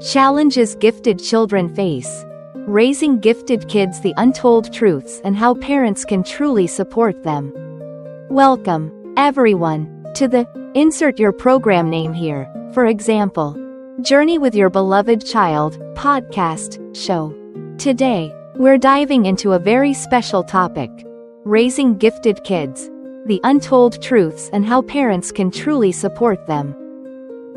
Challenges gifted children face. Raising gifted kids: the untold truths and how parents can truly support them. Welcome, everyone, to the Insert Your Program Name here, for example, Journey with Your Beloved Child podcast show. Today, we're diving into a very special topic: raising gifted kids, the untold truths and how parents can truly support them.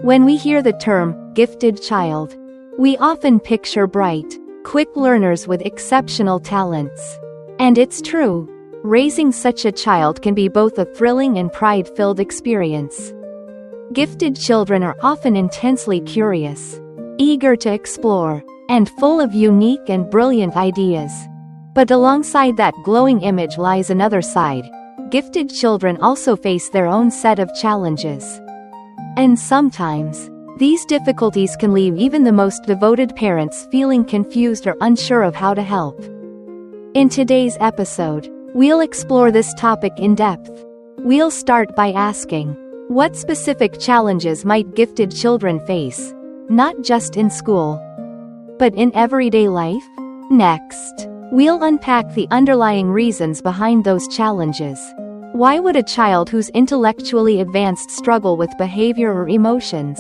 When we hear the term gifted child, we often picture bright, quick learners with exceptional talents. And it's true, raising such a child can be both a thrilling and pride-filled experience. Gifted children are often intensely curious, eager to explore, and full of unique and brilliant ideas. But alongside that glowing image lies another side. Gifted children also face their own set of challenges. And sometimes, these difficulties can leave even the most devoted parents feeling confused or unsure of how to help. In today's episode, we'll explore this topic in depth. We'll start by asking, what specific challenges might gifted children face, not just in school, but in everyday life? Next, we'll unpack the underlying reasons behind those challenges. Why would a child who's intellectually advanced struggle with behavior or emotions?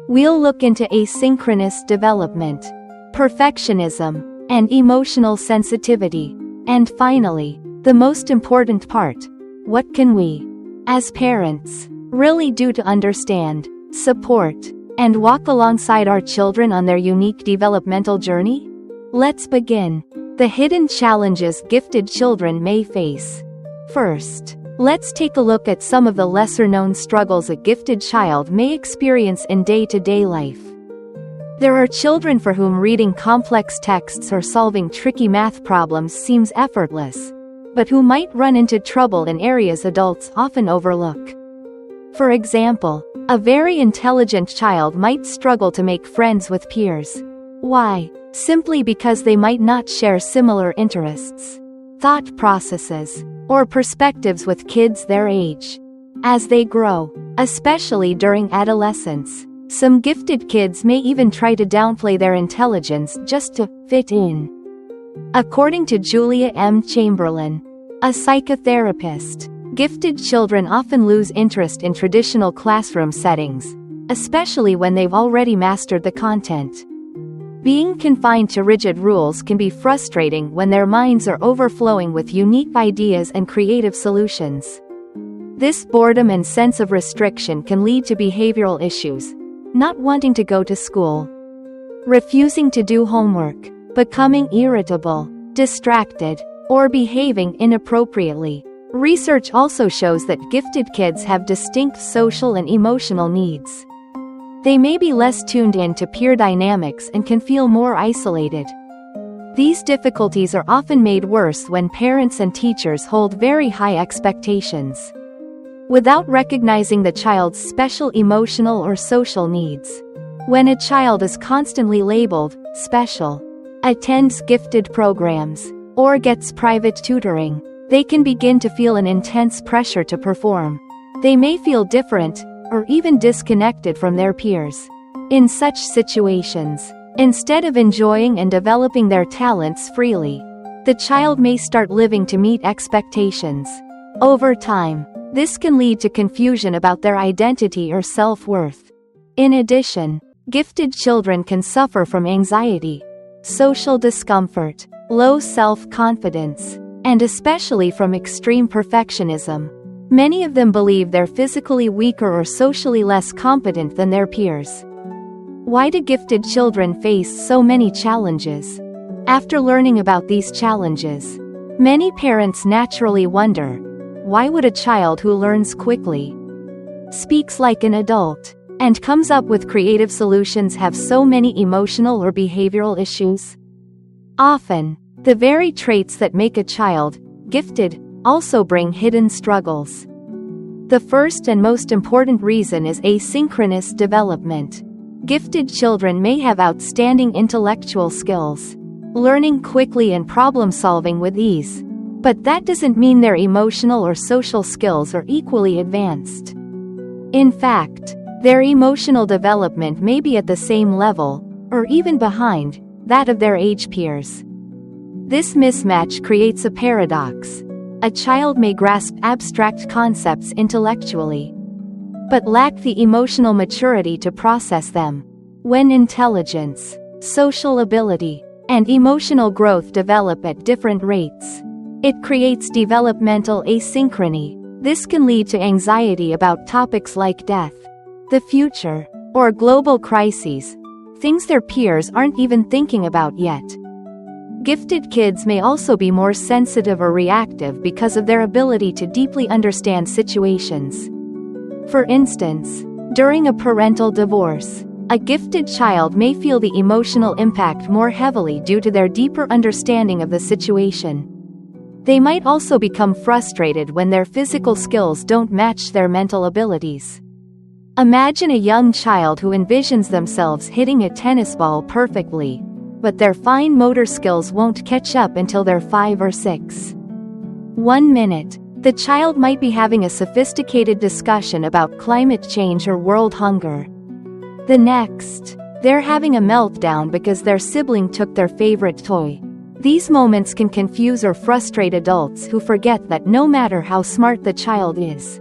We'll look into asynchronous development, perfectionism, and emotional sensitivity. And finally, the most important part: what can we, as parents, really do to understand, support, and walk alongside our children on their unique developmental journey? Let's begin. The hidden challenges gifted children may face. First, let's take a look at some of the lesser-known struggles a gifted child may experience in day-to-day life. There are children for whom reading complex texts or solving tricky math problems seems effortless, but who might run into trouble in areas adults often overlook. For example, a very intelligent child might struggle to make friends with peers. Why? Simply because they might not share similar interests, thought processes, or perspectives with kids their age. As they grow, especially during adolescence, some gifted kids may even try to downplay their intelligence just to fit in. According to Julia M. Chamberlain, a psychotherapist, gifted children often lose interest in traditional classroom settings, especially when they've already mastered the content. Being confined to rigid rules can be frustrating when their minds are overflowing with unique ideas and creative solutions. This boredom and sense of restriction can lead to behavioral issues: not wanting to go to school, refusing to do homework, becoming irritable, distracted, or behaving inappropriately. Research also shows that gifted kids have distinct social and emotional needs. They may be less tuned in to peer dynamics and can feel more isolated. These difficulties are often made worse when parents and teachers hold very high expectations, without recognizing the child's special emotional or social needs. When a child is constantly labeled special, attends gifted programs, or gets private tutoring, they can begin to feel an intense pressure to perform. They may feel different, or even disconnected from their peers. In such situations, instead of enjoying and developing their talents freely, the child may start living to meet expectations. Over time, this can lead to confusion about their identity or self-worth. In addition, gifted children can suffer from anxiety, social discomfort, low self-confidence, and especially from extreme perfectionism. Many of them believe they're physically weaker or socially less competent than their peers. Why do gifted children face so many challenges? After learning about these challenges, many parents naturally wonder, why would a child who learns quickly, speaks like an adult, and comes up with creative solutions have so many emotional or behavioral issues? Often, the very traits that make a child gifted also bring hidden struggles. The first and most important reason is asynchronous development. Gifted children may have outstanding intellectual skills, learning quickly and problem-solving with ease, but that doesn't mean their emotional or social skills are equally advanced. In fact, their emotional development may be at the same level, or even behind, that of their age peers. This mismatch creates a paradox. A child may grasp abstract concepts intellectually, but lack the emotional maturity to process them. When intelligence, social ability, and emotional growth develop at different rates, it creates developmental asynchrony. This can lead to anxiety about topics like death, the future, or global crises, things their peers aren't even thinking about yet. Gifted kids may also be more sensitive or reactive because of their ability to deeply understand situations. For instance, during a parental divorce, a gifted child may feel the emotional impact more heavily due to their deeper understanding of the situation. They might also become frustrated when their physical skills don't match their mental abilities. Imagine a young child who envisions themselves hitting a tennis ball perfectly, but their fine motor skills won't catch up until they're 5 or 6. 1 minute, the child might be having a sophisticated discussion about climate change or world hunger. The next, they're having a meltdown because their sibling took their favorite toy. These moments can confuse or frustrate adults who forget that no matter how smart the child is,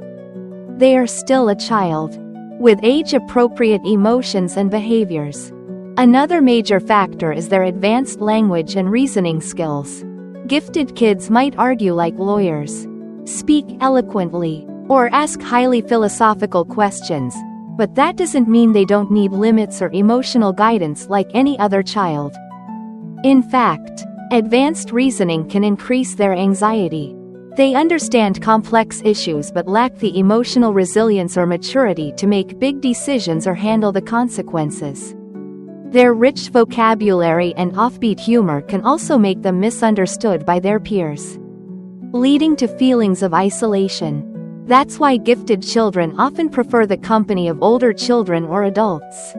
they are still a child, with age-appropriate emotions and behaviors. Another major factor is their advanced language and reasoning skills. Gifted kids might argue like lawyers, speak eloquently, or ask highly philosophical questions, but that doesn't mean they don't need limits or emotional guidance like any other child. In fact, advanced reasoning can increase their anxiety. They understand complex issues but lack the emotional resilience or maturity to make big decisions or handle the consequences. Their rich vocabulary and offbeat humor can also make them misunderstood by their peers, leading to feelings of isolation. That's why gifted children often prefer the company of older children or adults.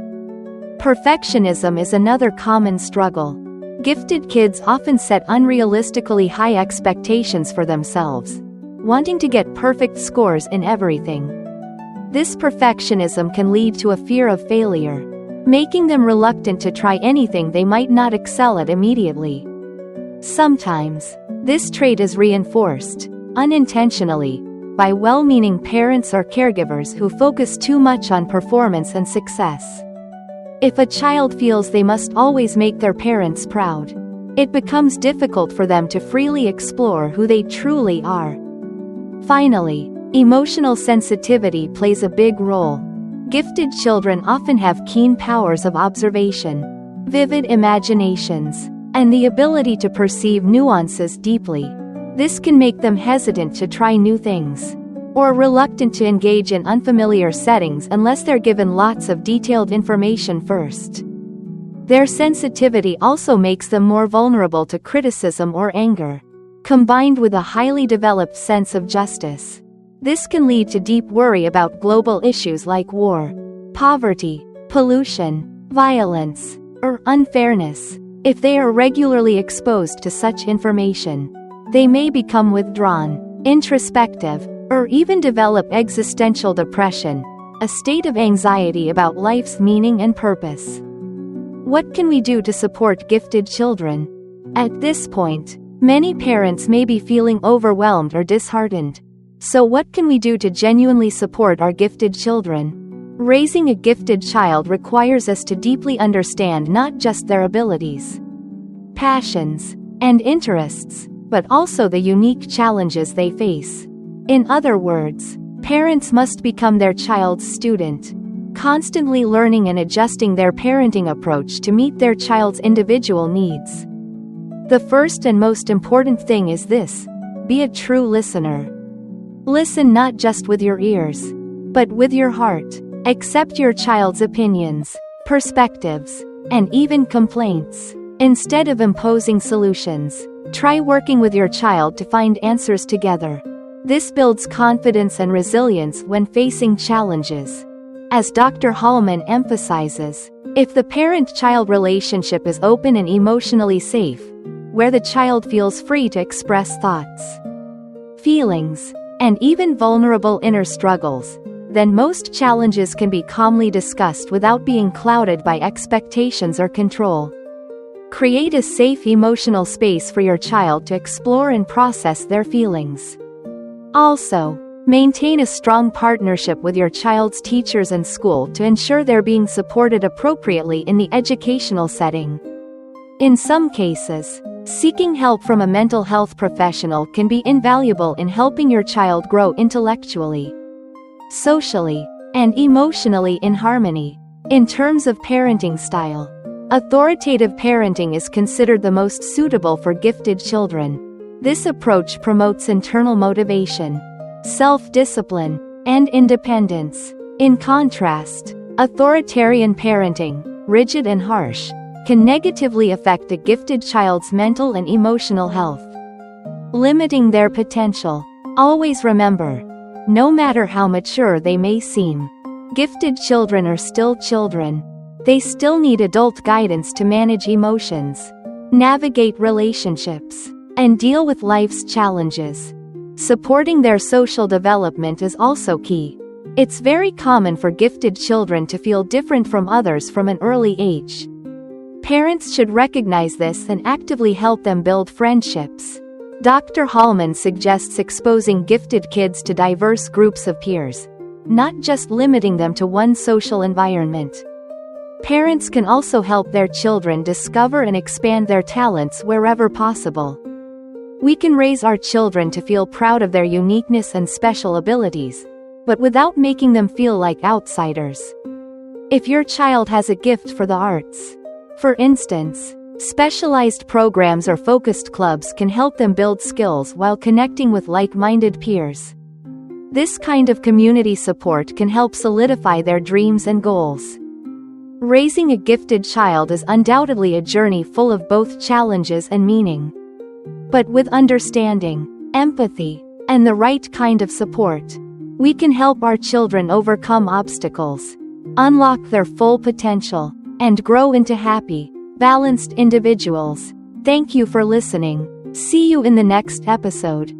Perfectionism is another common struggle. Gifted kids often set unrealistically high expectations for themselves, wanting to get perfect scores in everything. This perfectionism can lead to a fear of failure, making them reluctant to try anything they might not excel at immediately. Sometimes, this trait is reinforced, unintentionally, by well-meaning parents or caregivers who focus too much on performance and success. If a child feels they must always make their parents proud, it becomes difficult for them to freely explore who they truly are. Finally, emotional sensitivity plays a big role. Gifted children often have keen powers of observation, vivid imaginations, and the ability to perceive nuances deeply. This can make them hesitant to try new things, or reluctant to engage in unfamiliar settings unless they're given lots of detailed information first. Their sensitivity also makes them more vulnerable to criticism or anger, combined with a highly developed sense of justice. This can lead to deep worry about global issues like war, poverty, pollution, violence, or unfairness. If they are regularly exposed to such information, they may become withdrawn, introspective, or even develop existential depression, a state of anxiety about life's meaning and purpose. What can we do to support gifted children? At this point, many parents may be feeling overwhelmed or disheartened. So what can we do to genuinely support our gifted children? Raising a gifted child requires us to deeply understand not just their abilities, passions, and interests, but also the unique challenges they face. In other words, parents must become their child's student, constantly learning and adjusting their parenting approach to meet their child's individual needs. The first and most important thing is this: be a true listener. Listen not just with your ears, but with your heart. Accept your child's opinions, perspectives, and even complaints. Instead of imposing solutions, try working with your child to find answers together. This builds confidence and resilience when facing challenges. As Dr. Hallman emphasizes, if the parent-child relationship is open and emotionally safe, where the child feels free to express thoughts, feelings, and even vulnerable inner struggles, then most challenges can be calmly discussed without being clouded by expectations or control. Create a safe emotional space for your child to explore and process their feelings. Also, maintain a strong partnership with your child's teachers and school to ensure they're being supported appropriately in the educational setting. In some cases, seeking help from a mental health professional can be invaluable in helping your child grow intellectually, socially, and emotionally in harmony. In terms of parenting style, authoritative parenting is considered the most suitable for gifted children. This approach promotes internal motivation, self-discipline, and independence. In contrast, authoritarian parenting, rigid and harsh, can negatively affect a gifted child's mental and emotional health, limiting their potential. Always remember, no matter how mature they may seem, gifted children are still children. They still need adult guidance to manage emotions, navigate relationships, and deal with life's challenges. Supporting their social development is also key. It's very common for gifted children to feel different from others from an early age. Parents should recognize this and actively help them build friendships. Dr. Hallman suggests exposing gifted kids to diverse groups of peers, not just limiting them to one social environment. Parents can also help their children discover and expand their talents wherever possible. We can raise our children to feel proud of their uniqueness and special abilities, but without making them feel like outsiders. If your child has a gift for the arts, for instance, specialized programs or focused clubs can help them build skills while connecting with like-minded peers. This kind of community support can help solidify their dreams and goals. Raising a gifted child is undoubtedly a journey full of both challenges and meaning. But with understanding, empathy, and the right kind of support, we can help our children overcome obstacles, unlock their full potential, and grow into happy, balanced individuals. Thank you for listening. See you in the next episode.